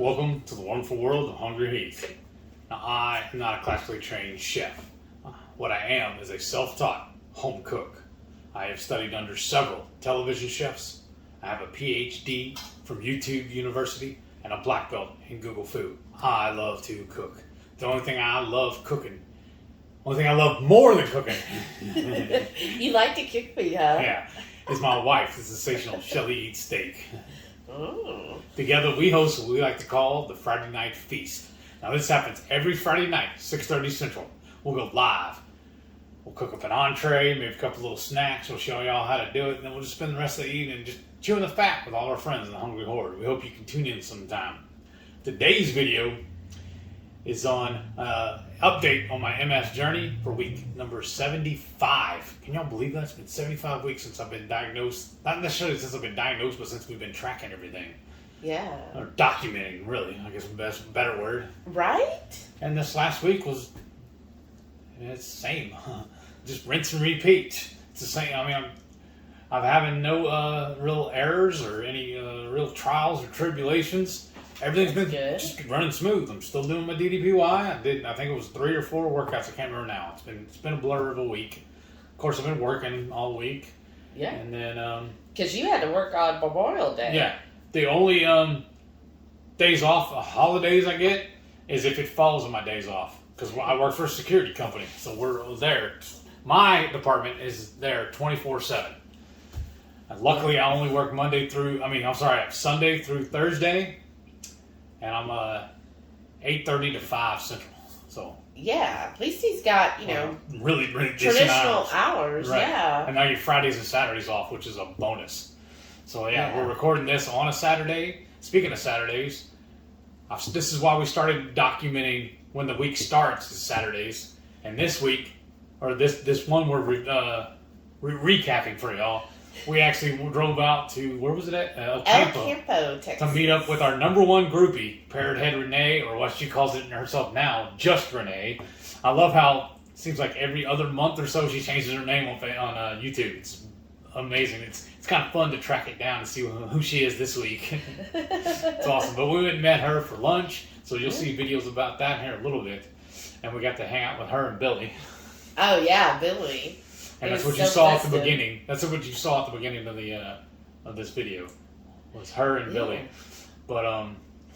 Welcome to the wonderful world of Hungry Heath. Now, I am not a classically trained chef. What I am is a self-taught home cook. I have studied under several television chefs. I have a PhD from YouTube University and a black belt in Google Food. I love to cook. The only thing I love more than cooking. You like to cook for you, huh? Yeah, is my wife, the sensational Shelly Eats Steak. Oh. Together we host what we like to call the Friday Night Feast. Now this happens every Friday night, 6:30 Central. We'll go live. We'll cook up an entree, maybe a couple little snacks. We'll show y'all how to do it, and then we'll just spend the rest of the evening just chewing the fat with all our friends in the Hungry Horde. We hope you can tune in sometime. Today's video is on update on my MS journey for week number 75. Can y'all believe that? It's been 75 weeks since I've been diagnosed. Not necessarily since I've been diagnosed, but since we've been tracking everything. Yeah. Or documenting, really. I guess that's a better word. Right? And this last week was, it's the same. Just rinse and repeat. It's the same. I mean, I'm having no real errors or any real trials or tribulations. Everything's been just running smooth. I'm still doing my DDPY. I think it was 3 or 4 workouts. I can't remember now. It's been a blur of a week. Of course, I've been working all week. Yeah. And then because you had to work on Memorial Day. Yeah. The only days off, holidays I get, is if it falls on my days off. Because I work for a security company, so we're there. My department is there 24/7. And luckily, I only work Sunday through Thursday. And I'm 8:30 to 5 Central. So yeah, at least he's got really traditional hours. Right. Yeah, and I get Fridays and Saturdays off, which is a bonus. So yeah, we're recording this on a Saturday. Speaking of Saturdays, this is why we started documenting when the week starts is Saturdays. And this week, or this one, we're recapping for y'all. We actually drove out to, where was it at? El Campo, Texas. To meet up with our number one groupie, Parrot Head Renee, or what she calls it herself now, Just Renee. I love how it seems like every other month or so she changes her name on YouTube. It's amazing. It's kind of fun to track it down and see who she is this week. It's awesome. But we went and met her for lunch, so you'll see videos about that here in a little bit. And we got to hang out with her and Billy. Oh yeah, Billy. And that's what you saw at the beginning. That's what you saw at the beginning of the of this video, was her and Billy. But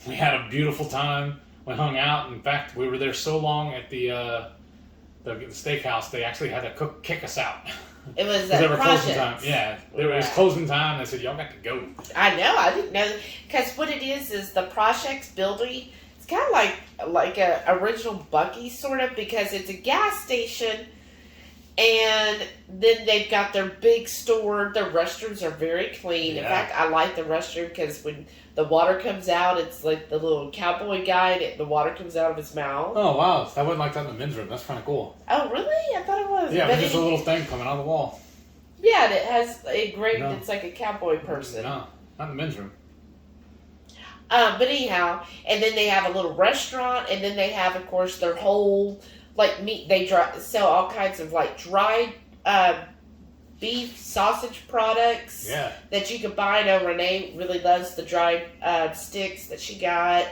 we had a beautiful time. We hung out. In fact, we were there so long at the steakhouse, they actually had to kick us out. It was closing time. Yeah, it was closing time. They said y'all got to go. I know. I didn't know, because what it is the Prasek's building. It's kind of like a original Buc-ee's sort of, because it's a gas station. And then they've got their big store. Their restrooms are very clean. Yeah. In fact, I like the restroom because when the water comes out, it's like the little cowboy guy, and the water comes out of his mouth. Oh, wow. I wouldn't like that in the men's room. That's kind of cool. Oh, really? I thought it was. Yeah, but it's a little thing coming out of the wall. Yeah, and it has a great, it's like a cowboy person. No, not in the men's room. But anyhow, and then they have a little restaurant, and then they have, of course, their whole... meat, they sell all kinds of dried beef sausage products that you could buy. I know Renee really loves the dried sticks that she got.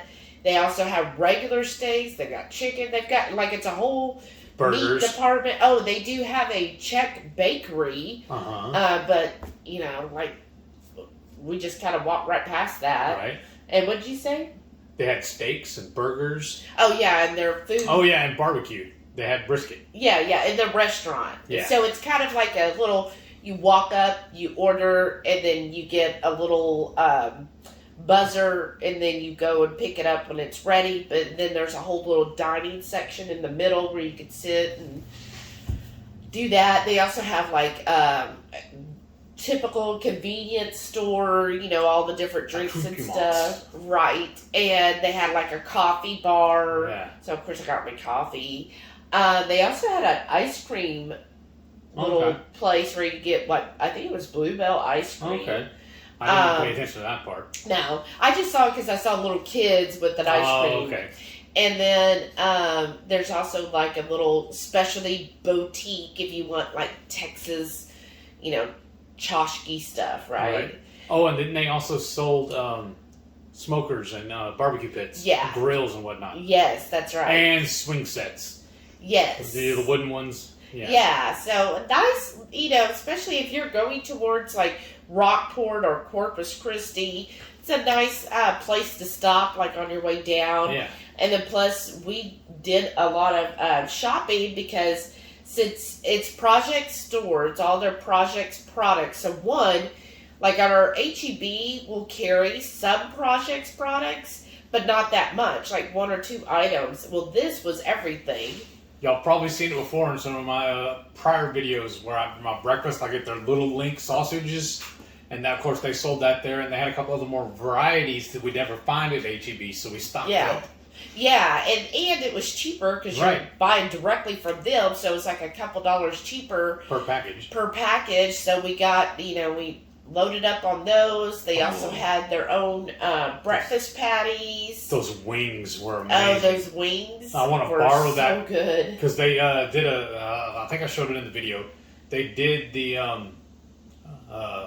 They also have regular steaks. They've got chicken. They've got it's a whole burgers meat department. Oh, they do have a Czech bakery. But we just kind of walked right past that. Right. And what did you say? They had steaks and burgers. Oh, yeah, and their food. Oh, yeah, and barbecue. They had brisket. Yeah, in the restaurant. Yeah. So it's kind of like a little, you walk up, you order, and then you get a little buzzer, and then you go and pick it up when it's ready. But then there's a whole little dining section in the middle where you can sit and do that. They also have typical convenience store, all the different drinks and stuff. Right. And they had a coffee bar. Yeah. So, of course, I got my coffee. They also had an ice cream little place where you get, I think it was Bluebell ice cream. Okay. I didn't pay attention to that part. No. I just saw it because I saw little kids with an ice cream. Oh, okay. And then there's also a little specialty boutique if you want Texas, tchotchke stuff, right? Oh, and then they also sold smokers and barbecue pits, grills and whatnot. Yes, that's right. And swing sets. Yes. The wooden ones. Yeah. Yeah, so nice, especially if you're going towards like Rockport or Corpus Christi. It's a nice place to stop, like on your way down. Yeah. And then plus, we did a lot of shopping because since it's Project store, it's all their Project's products. So one, like on our HEB, will carry some Project's products, but not that much, like 1 or 2 items. Well, this was everything. Y'all probably seen it before in some of my prior videos where my breakfast, I get their little link sausages. And that, of course, they sold that there. And they had a couple other more varieties that we'd never find at HEB. So we stocked up. Yeah, and it was cheaper because you're buying directly from them. So it was like a couple dollars cheaper. Per package. So we got, we loaded up on those. They also had their own breakfast patties. Those wings were amazing. Oh, those wings. I want to borrow that. So good. Because they did I think I showed it in the video. They did the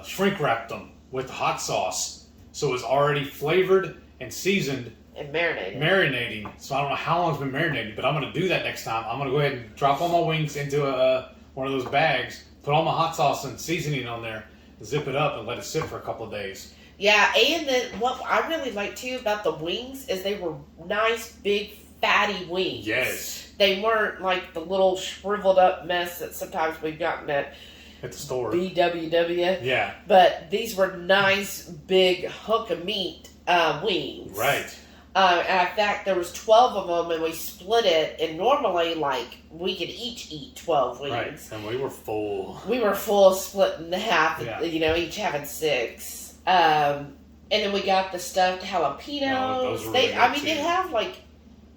shrink wrapped them with hot sauce. So it was already flavored and seasoned. And marinating. So I don't know how long it's been marinating, but I'm going to do that next time. I'm going to go ahead and drop all my wings into one of those bags, put all my hot sauce and seasoning on there, zip it up, and let it sit for a couple of days. Yeah, and then what I really like too about the wings is they were nice, big, fatty wings. Yes. They weren't like the little shriveled up mess that sometimes we've gotten at the store. BWW. Yeah. But these were nice, big hunk of meat wings. Right. And in fact, there was 12 of them, and we split it. And normally, like, we could each eat 12 wings. Right, and we were full. We were full, split in half. Yeah. Each having 6. And then we got the stuffed jalapenos. Those were really good too. They have like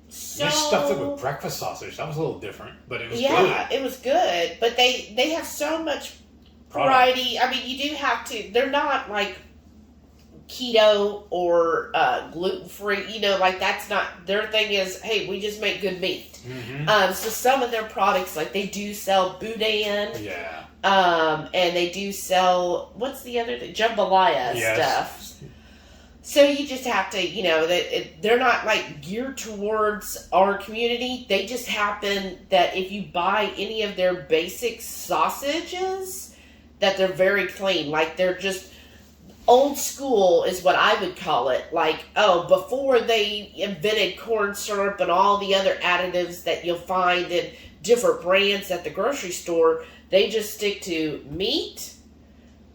so. They stuffed it with breakfast sausage. That was a little different, but it was good. Yeah, it was good. But they have so much variety. I mean, you do have to. They're not like keto or gluten-free, like that's not their thing. Is, hey, we just make good meat. Mm-hmm. So some of their products, like they do sell boudin, and they do sell, what's the other thing, jambalaya stuff. So you just have to, they're not like geared towards our community. They just happen that if you buy any of their basic sausages, that they're very clean. Like they're just old school is what I would call it. Like, before they invented corn syrup and all the other additives that you'll find in different brands at the grocery store, they just stick to meat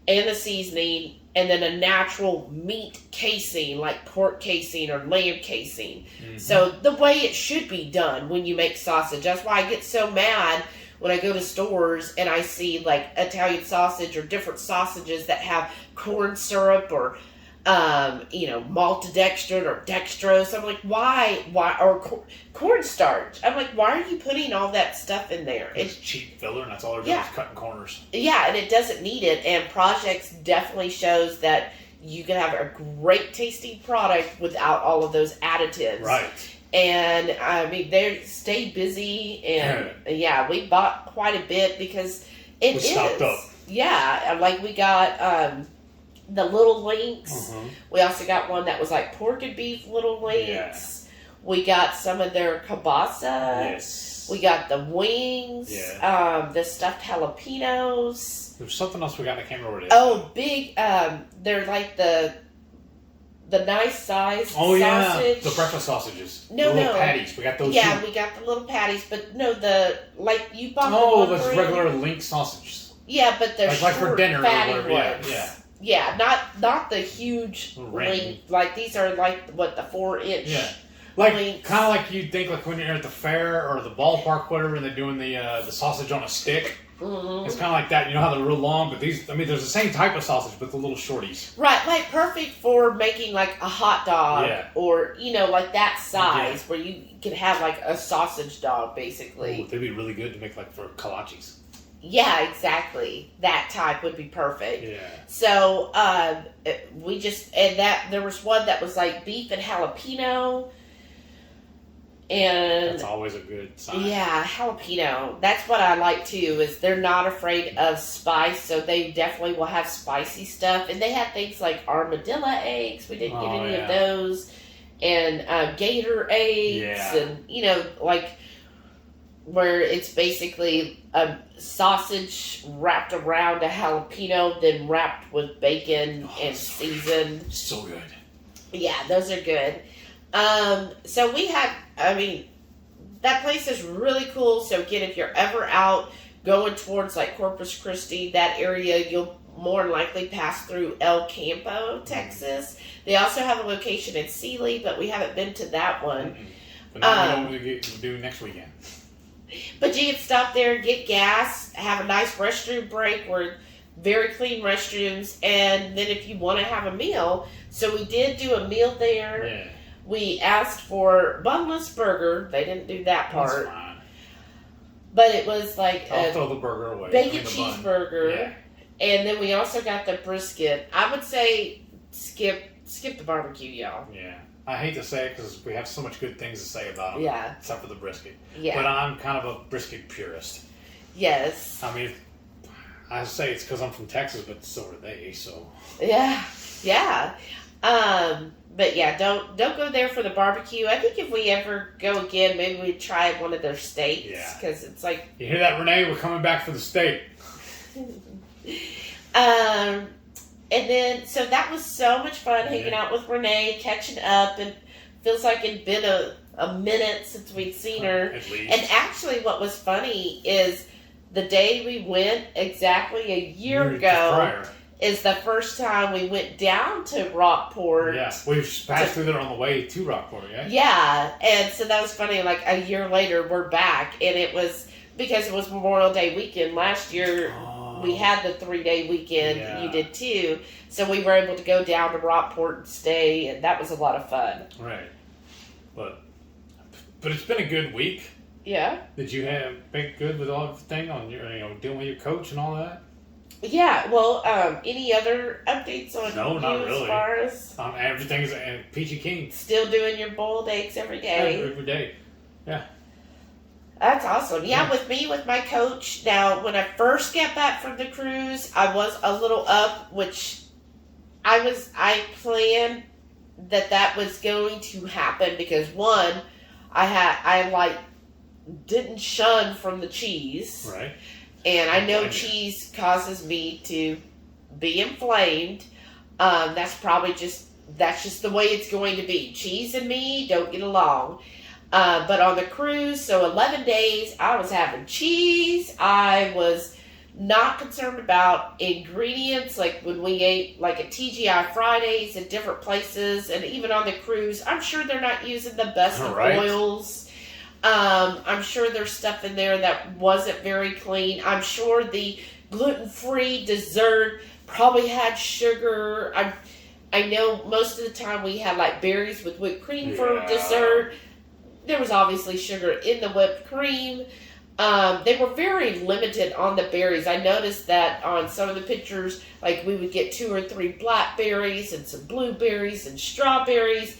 and the seasoning and then a natural meat casing, like pork casing or lamb casing. Mm-hmm. So the way it should be done when you make sausage. That's why I get so mad when I go to stores and I see like Italian sausage or different sausages that have corn syrup or, maltodextrin or dextrose. I'm like, why, or cornstarch. I'm like, why are you putting all that stuff in there? It's cheap filler, and that's all they're doing is cutting corners. Yeah, and it doesn't need it. And Projects definitely shows that you can have a great tasting product without all of those additives. Right. And I mean, they stay busy, and we bought quite a bit because we stocked up. Yeah, like we got the little links. Mm-hmm. We also got one that was like pork and beef little links. Yeah. We got some of their kielbasa. Yes. We got the wings. Yeah. The stuffed jalapenos. There's something else we got. I can't remember what it is. Oh, big. They're like the nice size sausage. The breakfast sausages. No, the little patties. We got those. Yeah, we got the little patties, but no, you bought. Oh, that's regular link sausages. Yeah, but they're like for dinner fatty or whatever. ones. Yeah, not the huge link. Like these are like the 4-inch. Yeah. Like kind of like you'd think like when you're at the fair or the ballpark, whatever, and they're doing the sausage on a stick. Mm-hmm. It's kind of like that. You know how they're real long, but these, there's the same type of sausage, but the little shorties. Right, like perfect for making like a hot dog or, like that size where you can have like a sausage dog basically. Ooh, they'd be really good to make like for kolaches. Yeah, exactly. That type would be perfect. Yeah. So, there was one that was like beef and jalapeno. And that's always a good sign. Yeah, jalapeno. That's what I like too. Is they're not afraid of spice, so they definitely will have spicy stuff. And they have things like armadillo eggs. We didn't get any of those, and gator eggs, and like where it's basically a sausage wrapped around a jalapeno, then wrapped with bacon and seasoned. So good. Yeah, those are good. So we had, that place is really cool. So again, if you're ever out going towards like Corpus Christi, that area, you'll more than likely pass through El Campo, Texas. They also have a location in Sealy, but we haven't been to that one. But now we know what we'll do next weekend. But you can stop there, get gas, have a nice restroom break. We're very clean restrooms. And then if you want to have a meal, so we did do a meal there. Yeah. We asked for bunless burger. They didn't do that part. That's fine. But it was like I'll throw the burger away. Bacon cheeseburger. Yeah. And then we also got the brisket. I would say skip the barbecue, y'all. Yeah. I hate to say it because we have so much good things to say about them. Yeah. Except for the brisket. Yeah. But I'm kind of a brisket purist. Yes. I mean, I say it's because I'm from Texas, but so are they, so. Yeah. Yeah. But yeah, don't go there for the barbecue. I think if we ever go again, maybe we'd try one of their steaks. Yeah. Because it's like... You hear that, Renee? We're coming back for the steak. And then, so that was so much fun hanging out with Renee, catching up, and feels like it'd been a minute since we'd seen her. At least. And actually, what was funny is the day we went, exactly a year ago, prior. is the first time we went down to Rockport. Yeah, we passed through there on the way to Rockport, yeah? Yeah, and so that was funny. Like, a year later, we're back, and it was because it was Memorial Day weekend last year. We had the 3-day weekend. Yeah. You did too. So we were able to go down to Rockport and stay, and that was a lot of fun. Right. But it's been a good week. Yeah. Did you have been good with all everything on your, dealing with your coach and all that? Yeah. Well, any other updates on No, you not really. as far as Everything's peachy keen. still doing your boiled eggs every day? Every day. Yeah. That's awesome. Yeah, with me, with my coach. Now, when I first got back from the cruise, I was a little up, which I planned that was going to happen because one, I didn't shun from the cheese. Right. And I know cheese causes me to be inflamed. That's just the way it's going to be. Cheese and me don't get along. But on the cruise, so 11 days, I was having cheese. I was not concerned about ingredients, like when we ate like at TGI Fridays at different places, and even on the cruise, I'm sure they're not using the best of oils. I'm sure there's stuff in there that wasn't very clean. I'm sure the gluten-free dessert probably had sugar. I know most of the time we had like berries with whipped cream for dessert. There was obviously sugar in the whipped cream. They were very limited on the berries. I noticed that on some of the pictures, like we would get 2 or 3 blackberries and some blueberries and strawberries.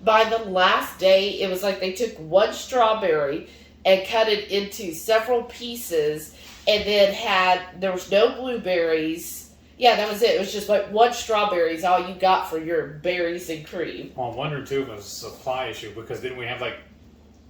By the last day, it was like they took one strawberry and cut it into several pieces, and then there was no blueberries. Yeah, that was it. It was just like one strawberry is all you got for your berries and cream. Well, I'm wondering too if it was a supply issue because didn't we have like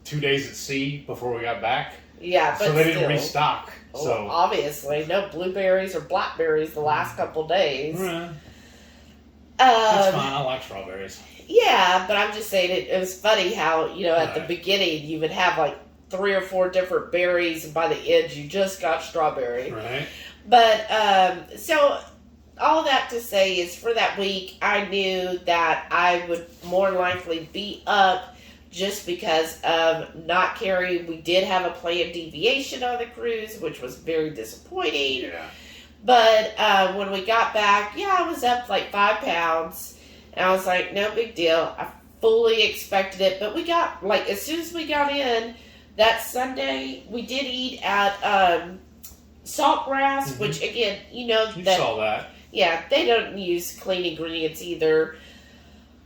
2 days at sea before we got back? Yeah, but so they didn't restock. Oh, so obviously, no blueberries or blackberries the last couple days. That's fine. I like strawberries. Yeah, but I'm just saying it was funny how at the beginning you would have like 3 or 4 different berries, and by the end you just got strawberry. Right. But so all that to say is, for that week, I knew that I would more likely be up. Just because of not carrying, we did have a planned deviation on the cruise, which was very disappointing. Yeah. But when we got back, I was up like 5 pounds. And I was like, no big deal. I fully expected it. But we got, like, as soon as we got in, that Sunday, we did eat at Saltgrass, which, again, you saw that. Yeah, they don't use clean ingredients either.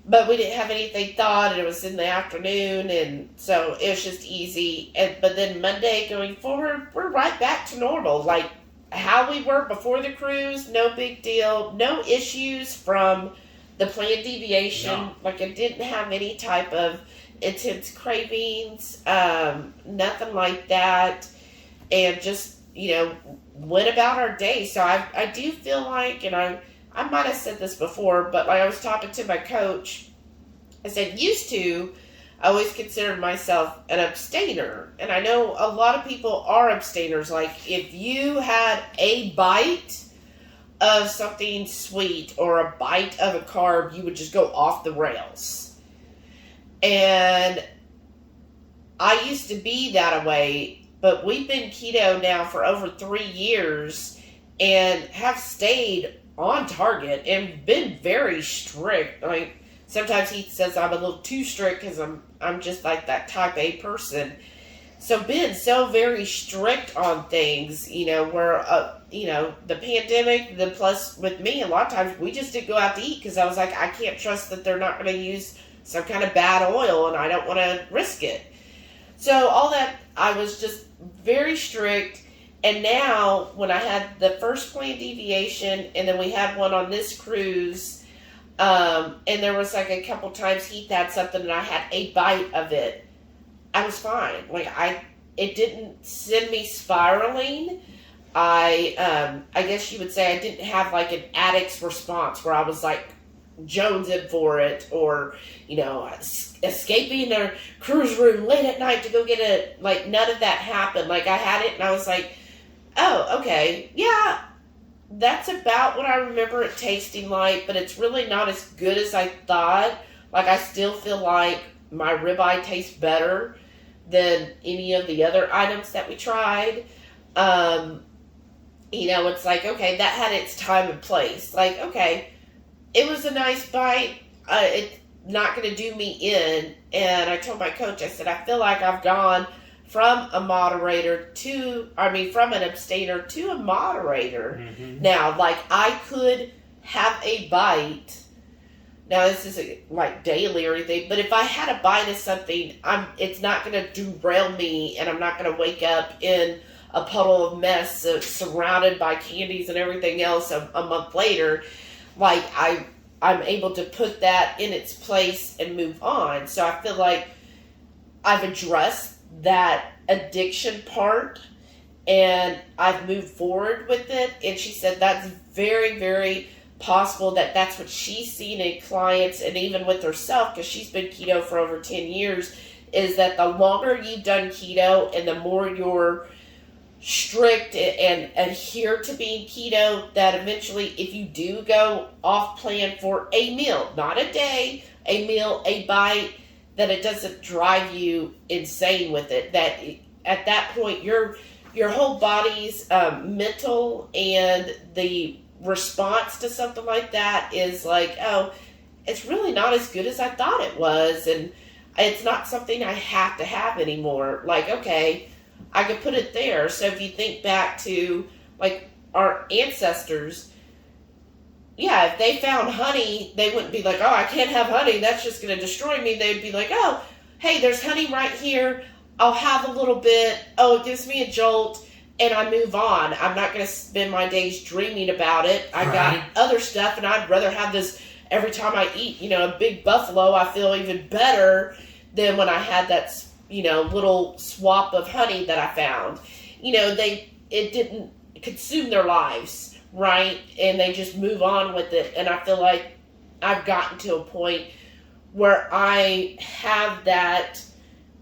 but we didn't have anything thawed, and it was in the afternoon, and so it was just easy. But then Monday going forward, we're right back to normal, like how we were before the cruise. No big deal, no issues from the planned deviation. No. Like, I didn't have any type of intense cravings, nothing like that, and just, went about our day. So I do feel like, and I might have said this before, but like I was talking to my coach, I said, I always considered myself an abstainer. And I know a lot of people are abstainers. Like, if you had a bite of something sweet or a bite of a carb, you would just go off the rails. And I used to be that way, but we've been keto now for over 3 years and have stayed on target and been very strict. Like, sometimes he says I'm a little too strict because I'm just like that type A person. So been so very strict on things, where, the pandemic, the plus with me, a lot of times we just didn't go out to eat because I was like, I can't trust that they're not going to use some kind of bad oil and I don't want to risk it. So all that, I was just very strict. And now when I had the first planned deviation and then we had one on this cruise, and there was like a couple times Heath had something and I had a bite of it, I was fine. Like, it didn't send me spiraling. I guess you would say I didn't have like an addict's response where I was like jonesing for it, or escaping the cruise room late at night to go get it. Like, none of that happened. Like, I had it and I was like, oh, okay, yeah, that's about what I remember it tasting like, but it's really not as good as I thought. Like, I still feel like my ribeye tastes better than any of the other items that we tried. It's like, okay, that had its time and place. Like, okay, it was a nice bite. It's not going to do me in. And I told my coach, I said, I feel like I've gone from a moderator from an abstainer to a moderator. Mm-hmm. Now, like, I could have a bite. Now, this isn't like daily or anything, but if I had a bite of something, it's not going to derail me, and I'm not going to wake up in a puddle of mess surrounded by candies and everything else a month later. Like, I'm able to put that in its place and move on. So I feel like I've addressed that addiction part and I've moved forward with it. And she said that's very, very possible that that's what she's seen in clients and even with herself, because she's been keto for over 10 years, is that the longer you've done keto and the more you're strict and adhere to being keto, that eventually if you do go off plan for a meal, not a day, a meal, a bite, that it doesn't drive you insane with it. That at that point your whole body's mental and the response to something like that is like, oh, it's really not as good as I thought it was, and it's not something I have to have anymore. Like, okay, I could put it there. So if you think back to like our ancestors, yeah, if they found honey, they wouldn't be like, oh, I can't have honey, that's just going to destroy me. They'd be like, oh, hey, there's honey right here, I'll have a little bit, oh, it gives me a jolt, and I move on. I'm not going to spend my days dreaming about it. I got other stuff, and I'd rather have this every time I eat, a big buffalo. I feel even better than when I had that, little swap of honey that I found. It didn't consume their lives, right? And they just move on with it. And I feel like I've gotten to a point where I have that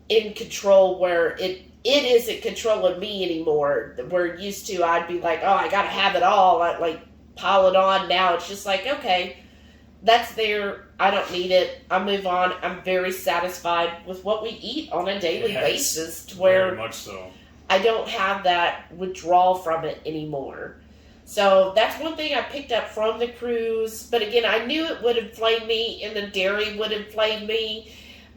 in control, where it isn't controlling me anymore. Where used to, I'd be like, oh, I gotta have it all. I like pile it on. Now it's just like, okay, that's there. I don't need it. I move on. I'm very satisfied with what we eat on a daily basis, to where very much so. I don't have that withdrawal from it anymore. So that's one thing I picked up from the cruise. But again, I knew it would inflame me, and the dairy would inflame me.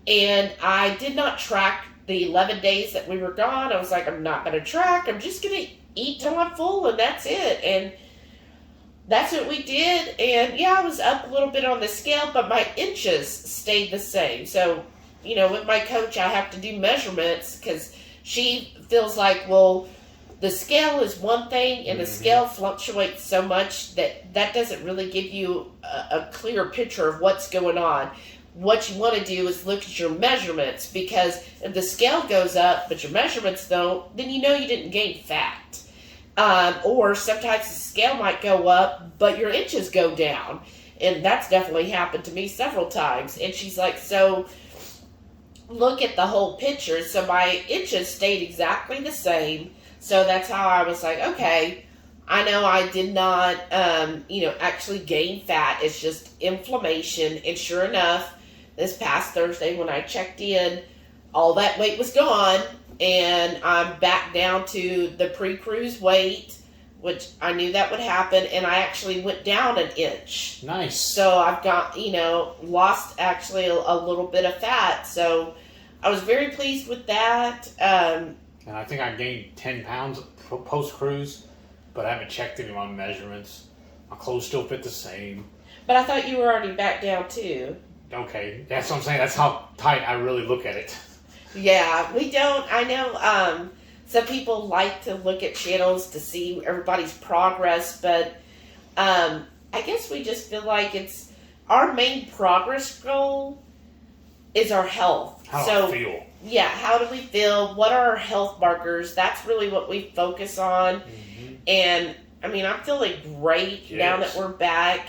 And I did not track the 11 days that we were gone. I was like, I'm not going to track. I'm just going to eat till I'm full, and that's it. And that's what we did. And yeah, I was up a little bit on the scale, but my inches stayed the same. So, with my coach, I have to do measurements because she feels like, well, the scale is one thing, and the scale fluctuates so much that doesn't really give you a clear picture of what's going on. What you want to do is look at your measurements, because if the scale goes up but your measurements don't, then you didn't gain fat. Or sometimes the scale might go up but your inches go down, and that's definitely happened to me several times. And she's like, so look at the whole picture. So my inches stayed exactly the same. So that's how I was like, okay, I know I did not, actually gain fat. It's just inflammation. And sure enough, this past Thursday when I checked in, all that weight was gone. And I'm back down to the pre-cruise weight, which I knew that would happen. And I actually went down an inch. Nice. So I've got, lost actually a little bit of fat. So I was very pleased with that. And I think I gained 10 pounds post-cruise, but I haven't checked any of my measurements. My clothes still fit the same. But I thought you were already back down too. Okay, that's what I'm saying. That's how tight I really look at it. Yeah, we don't. I know some people like to look at channels to see everybody's progress, but I guess we just feel like it's our main progress goal is our health. How do I feel? Yeah, how do we feel? What are our health markers? That's really what we focus on. Mm-hmm. And I'm feeling great now that we're back.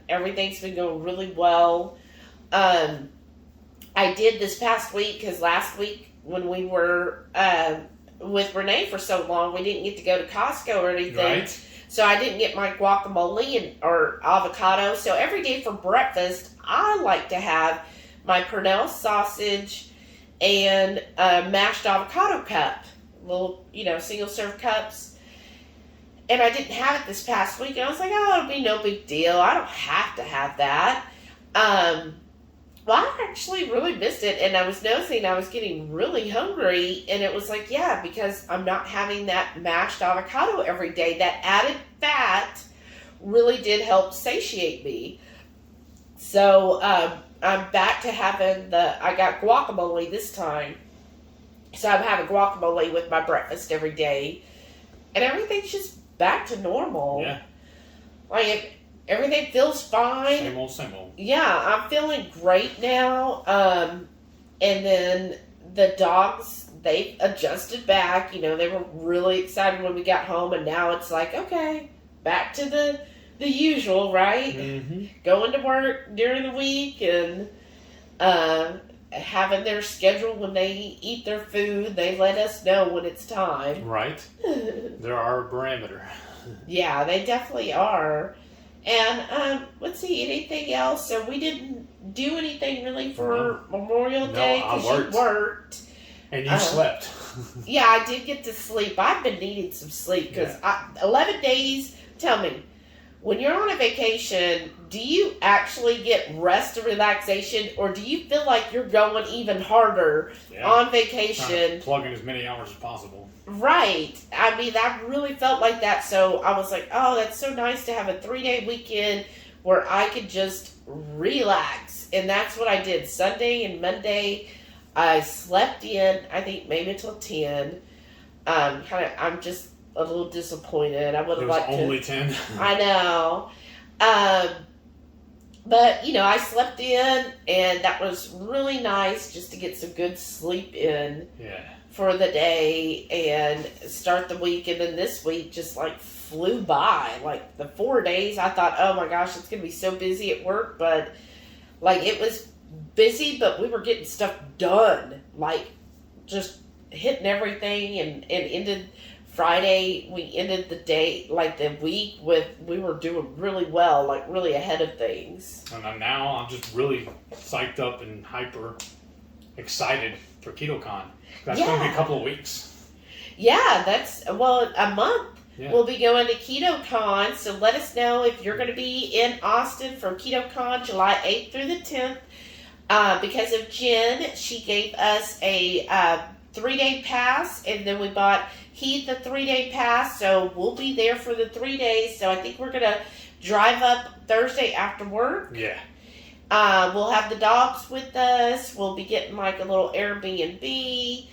Everything's been going really well. I did this past week because last week when we were with Renee for so long, we didn't get to go to Costco or anything. Right. So I didn't get my guacamole or avocado. So every day for breakfast, I like to have my Pernell sausage and a mashed avocado cup, little, single serve cups. And I didn't have it this past week, and I was like, oh, it'll be no big deal. I don't have to have that. Well, I actually really missed it, and I was noticing I was getting really hungry, and it was like, yeah, because I'm not having that mashed avocado every day. That added fat really did help satiate me. So, I'm back to having I got guacamole this time. So I'm having guacamole with my breakfast every day. And everything's just back to normal. Yeah. Like, everything feels fine. Same old. Yeah, I'm feeling great now. And then the dogs, they adjusted back. They were really excited when we got home. And now it's like, okay, back to the usual, right? Mm-hmm. Going to work during the week and having their schedule when they eat their food. They let us know when it's time. Right. They're our parameter. Yeah, they definitely are. And let's see, anything else? So we didn't do anything really for Memorial Day because you worked. And you slept. Yeah, I did get to sleep. I've been needing some sleep because 11 days, tell me, when you're on a vacation, do you actually get rest and relaxation, or do you feel like you're going even harder on vacation? Plug in as many hours as possible. Right. I really felt like that. So I was like, oh, that's so nice to have a 3-day weekend where I could just relax. And that's what I did. Sunday and Monday, I slept in, I think maybe until 10. I'm just a little disappointed. I would have liked to. It was only 10. I know. But, I slept in, and that was really nice just to get some good sleep in for the day and start the week. And then this week just, flew by. Like, the 4 days, I thought, oh, my gosh, it's going to be so busy at work. But, it was busy, but we were getting stuff done. Just hitting everything and ended Friday, we ended the day, the week we were doing really well, really ahead of things. And now I'm just really psyched up and hyper excited for KetoCon. That's going to be a couple of weeks. Yeah, that's, a month. Yeah. We'll be going to KetoCon, so let us know if you're going to be in Austin for KetoCon, July 8th through the 10th. Because of Jen, she gave us a 3-day pass, and then we bought Heath the 3-day pass, so we'll be there for the 3 days. So I think we're gonna drive up Thursday after work. Yeah. We'll have the dogs with us. We'll be getting like a little Airbnb,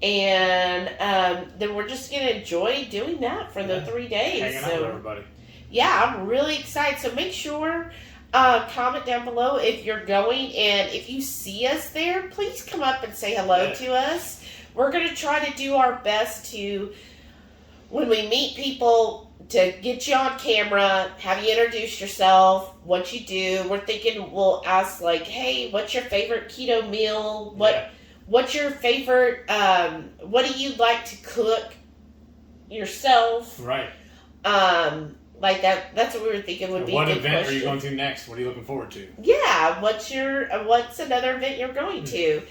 and then we're just gonna enjoy doing that for the 3 days. Hanging out with everybody. Yeah, I'm really excited. So make sure comment down below if you're going, and if you see us there, please come up and say hello to us. We're going to try to do our best to, when we meet people, to get you on camera, have you introduce yourself, what you do. We're thinking we'll ask like, hey, what's your favorite keto meal? What's your favorite, what do you like to cook yourself? Right. Like that's what we were thinking would be a good What event question. are you going to next? What are you looking forward to? Yeah, what's another event you're going to?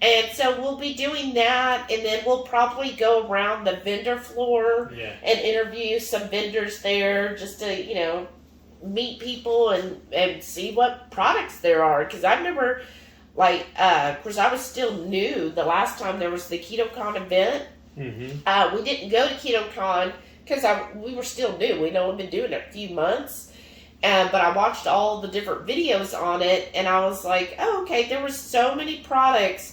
And so we'll be doing that, and then we'll probably go around the vendor floor and interview some vendors there just to, meet people and see what products there are. Because I remember, like, of course, I was still new the last time there was the KetoCon event. Mm-hmm. We didn't go to KetoCon because we were still new. We'd only been doing it a few months. But I watched all the different videos on it, and I was like, oh, okay, there were so many products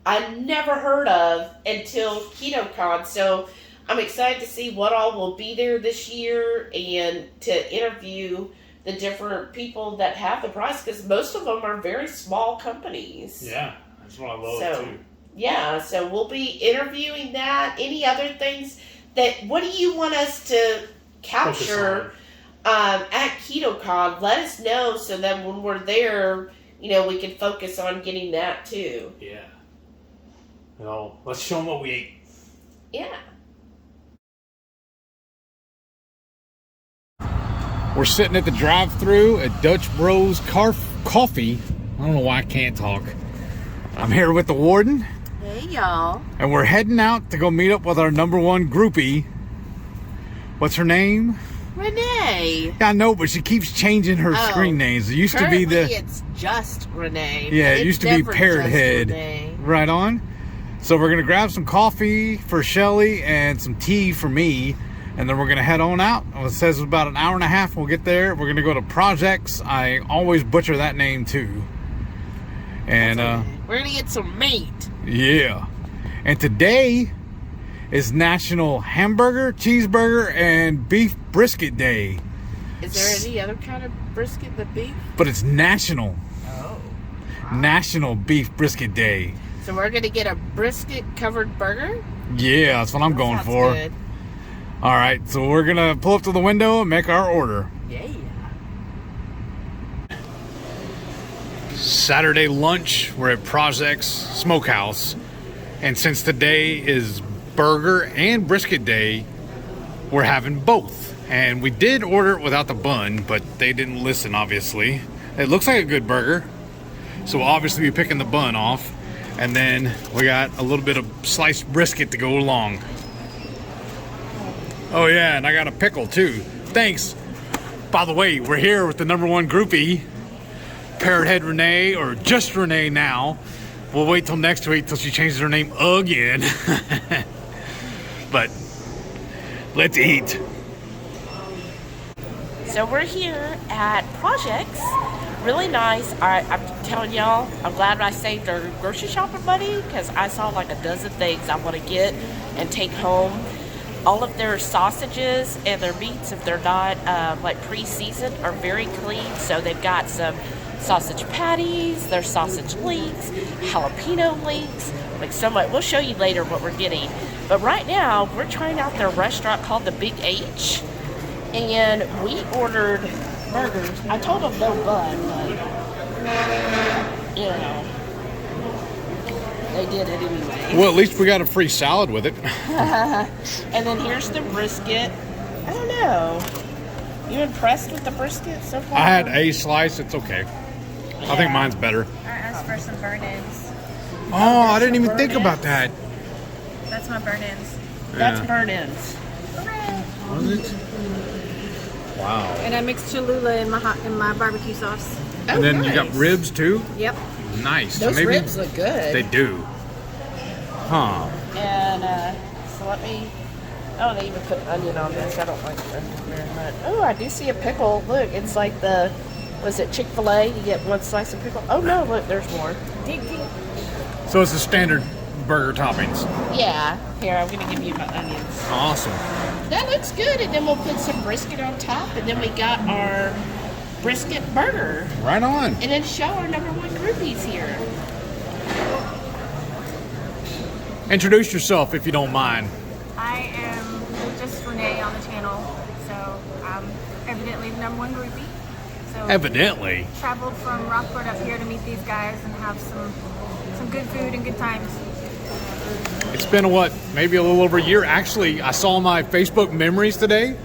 I never heard of until KetoCon. So I'm excited to see what all will be there this year and to interview the different people that have the products, because most of them are very small companies. Yeah, that's what I love too. Yeah, so we'll be interviewing that. Any other things what do you want us to capture at KetoCon? Let us know so that when we're there, we can focus on getting that too. Yeah. Well, let's show them what we ate. Yeah. We're sitting at the drive-thru at Dutch Bros Coffee. I don't know why I can't talk. I'm here with the warden. Hey, y'all. And we're heading out to go meet up with our #1 groupie. What's her name? Renee. I know, but she keeps changing her screen names. It used to be it's just Renee. Yeah, it used to be Parrot Head. Renee. Right on. So we're going to grab some coffee for Shelly and some tea for me. And then we're going to head on out. It says about an hour and a half we'll get there. We're going to go to Projects. I always butcher that name too. And we're going to get some meat. Yeah. And today is National Hamburger, Cheeseburger, and Beef Brisket Day. Is there any other kind of brisket than beef? But it's National. Oh. Wow. National Beef Brisket Day. So we're going to get a brisket-covered burger? Yeah, that's what I'm going for. Good. All right, so we're going to pull up to the window and make our order. Yeah. Saturday lunch, we're at Prasek's Smokehouse. And since today is burger and brisket day, we're having both. And we did order it without the bun, but they didn't listen, obviously. It looks like a good burger, so we'll obviously be picking the bun off. And then we got a little bit of sliced brisket to go along. Oh yeah, and I got a pickle too. Thanks. By the way, we're here with the #1 groupie, Parrot Head Renee, or just Renee now. We'll wait till next week till she changes her name again. But let's eat. So we're here at Projects. Really nice. I'm telling y'all, I'm glad I saved our grocery shopping money, because I saw like a dozen things I want to get and take home. All of their sausages and their meats, if they're not like pre-seasoned, are very clean. So they've got some sausage patties, their sausage links, jalapeno links, like so much. We'll show you later what we're getting. But right now, we're trying out their restaurant called the Big H. And we ordered burgers. I told them no bun, but, they did it anyway. Well, at least we got a free salad with it. And then here's the brisket. I don't know. You impressed with the brisket so far? I had a slice. It's okay. Yeah. I think mine's better. I asked for some burn-ins. Oh, I didn't even think about that. That's my burn-ins. That's burn-ins. Was it? Wow. And I mixed Cholula in my barbecue sauce. And then you got ribs too? Yep. Nice. Those Maybe ribs look good. They do. Huh. And so let me. Oh, they even put onion on this. I don't like onion very much. Oh, I do see a pickle. Look, it's like the. Was it Chick-fil-A? You get one slice of pickle. Oh no, look, there's more. So it's the standard burger toppings. Yeah. Here, I'm gonna give you my onions. Awesome. That looks good. And then we'll put some brisket on top, and then we got our brisket burger. Right on. And then show our #1 groupies here. Introduce yourself if you don't mind. I am just Renee on the channel, so I'm evidently the #1 groupie. So Evidently. traveled from Rockport up here to meet these guys and have some good food and good times. It's been what, maybe a little over a year. Actually, I saw my Facebook memories today.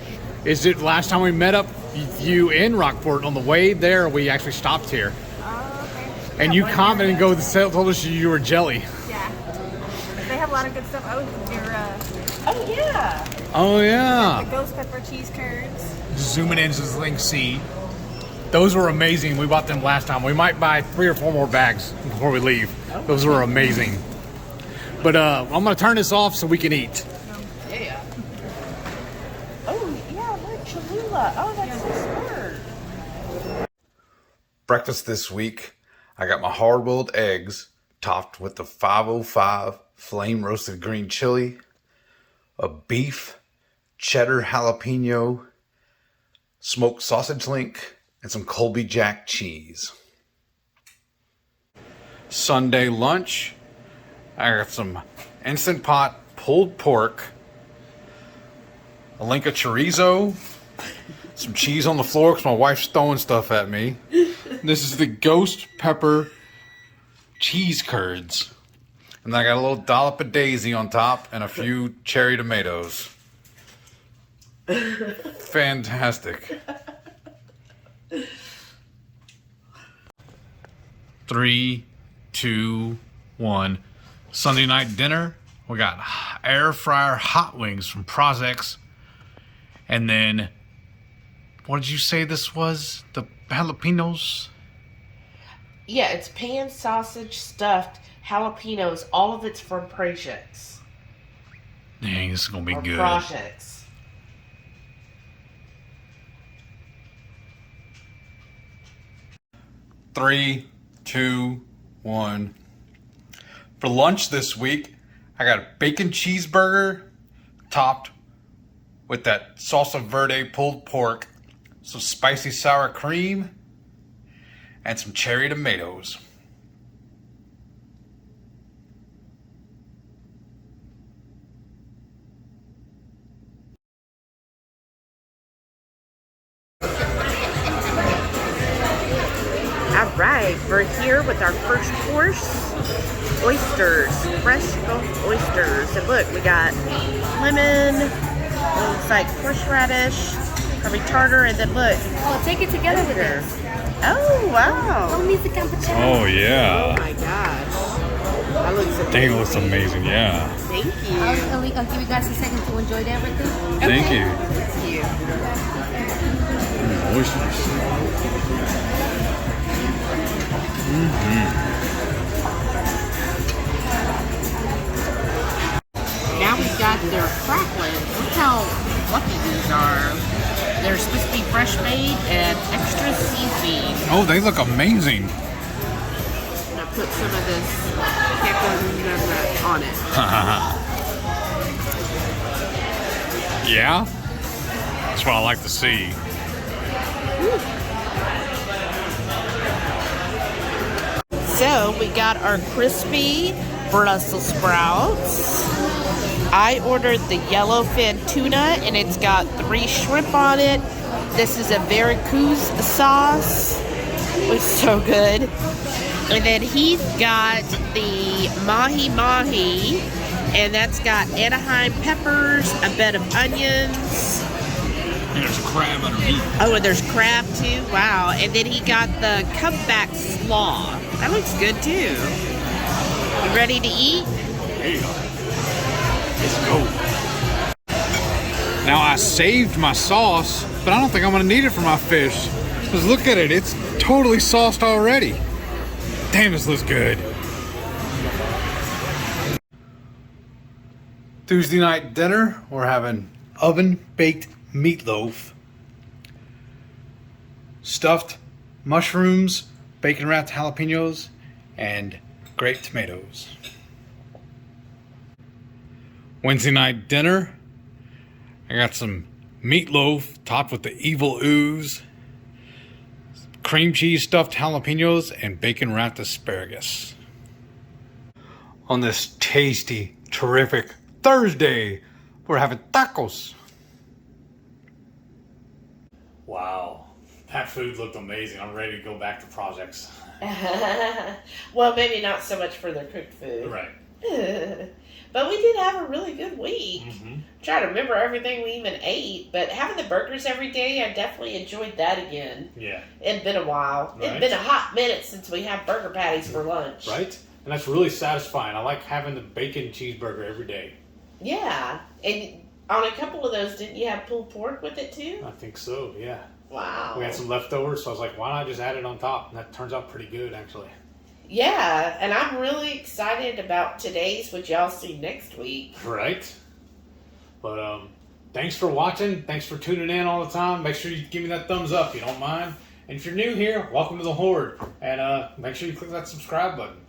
Is it last time we met up with you in Rockport? On the way there, we actually stopped here. Oh, okay. And Yeah, you 1 commented year and ago. told us you were jelly. Yeah. They have a lot of good stuff. Oh, your Oh yeah. Oh, the yeah. ghost pepper cheese curds. Zooming into this thing, see. Those were amazing. We bought them last time. We might buy 3 or 4 more bags before we leave. Those were amazing. But I'm going to turn this off so we can eat. Yeah. Oh yeah, look, Cholula. Oh, that's so smart. Breakfast this week, I got my hard-boiled eggs topped with the 505 flame roasted green chili, a beef cheddar jalapeno smoked sausage link, and some Colby Jack cheese. Sunday lunch, I got some Instant Pot pulled pork, a link of chorizo, some cheese on the floor because my wife's throwing stuff at me. This is the ghost pepper cheese curds. And I got a little dollop of daisy on top and a few cherry tomatoes. Fantastic. 3, 2, 1. Sunday night dinner. We got air fryer hot wings from Prasek. And then, what did you say this was? The jalapenos? Yeah, it's pan sausage stuffed jalapenos. All of it's from Prasek. Dang, this is going to be Or good. Prasek. Three, two, one. For lunch this week, I got a bacon cheeseburger topped with that salsa verde pulled pork, some spicy sour cream, and some cherry tomatoes. All right, we're here with our first course. Oysters, fresh Gulf oysters. And look, we got lemon, looks like horseradish, probably tartar, and then look. Well, take it together with vinegar. this. Oh, wow. Don't miss the cappuccino. Oh, Oh yeah. my gosh. That looks amazing. Dang, it looks amazing, yeah. Thank you. I'll give you guys a second to enjoy everything. Thank you. Thank you. Oysters. Now we got their cracklins. Look how lucky these are. They're supposed to be fresh made and extra seasoning. Oh, they look amazing. I'm gonna put some of this pepper on it. Yeah? That's what I like to see. So we got our crispy Brussels sprouts. I ordered the yellowfin tuna and it's got 3 shrimp on it. This is a Veracruz sauce. It's so good. And then he's got the mahi mahi, and that's got Anaheim peppers, a bed of onions. And there's a crab underneath. Oh, and there's crab too. Wow. And then he got the comeback slaw. That looks good too. You ready to eat? Yeah. Let's go. Now I saved my sauce, but I don't think I'm gonna need it for my fish. Because look at it, it's totally sauced already. Damn, this looks good. Tuesday night dinner, we're having oven-baked meatloaf, stuffed mushrooms, bacon-wrapped jalapeños, and grape tomatoes. Wednesday night dinner, I got some meatloaf topped with the evil ooze, cream cheese stuffed jalapenos, and bacon wrapped asparagus. On this tasty, terrific Thursday, we're having tacos. Wow, that food looked amazing. I'm ready to go back to projects. Well, maybe not so much for their cooked food. Right. But we did have a really good week. Mm-hmm. Try to remember everything we even ate, but having the burgers every day, I definitely enjoyed that again. Yeah. It'd been a while. Right. It'd been a hot minute since we had burger patties for lunch. Right? And that's really satisfying. I like having the bacon cheeseburger every day. Yeah. And on a couple of those, didn't you have pulled pork with it too? I think so, yeah. Wow. We had some leftovers, so I was like, why not just add it on top? And that turns out pretty good, actually. Yeah, and I'm really excited about today's, which y'all see next week. Right? But thanks for watching. Thanks for tuning in all the time. Make sure you give me that thumbs up if you don't mind. And if you're new here, welcome to the Horde. And make sure you click that subscribe button.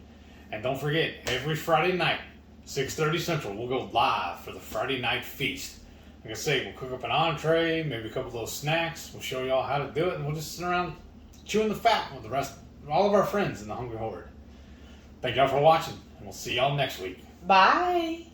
And don't forget, every Friday night, 6:30 Central, we'll go live for the Friday night feast. Like I say, we'll cook up an entree, maybe a couple little snacks. We'll show y'all how to do it, and we'll just sit around chewing the fat with the rest, all of our friends in the Hungry Horde. Thank y'all for watching, and we'll see y'all next week. Bye.